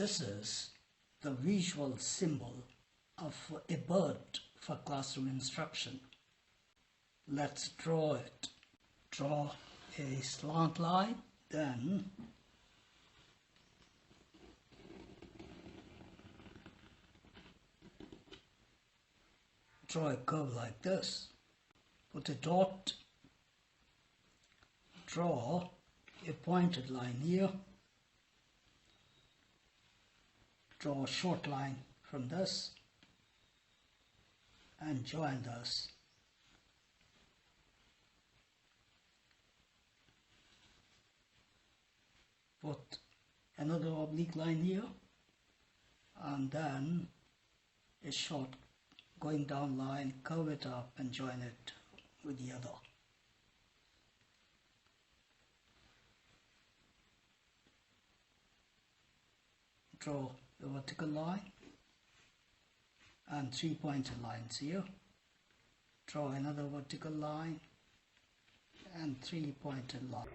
This is the visual symbol of a bird for classroom instruction. Let's draw it. Draw a slant line, then draw a curve like this. Put a dot. Draw a pointed line here. Draw a short line from this and join this. Put another oblique line here and then a short going down line, curve it up and join it with the other. Draw a vertical line and 3 pointed lines here. Draw another vertical line and 3 pointed line.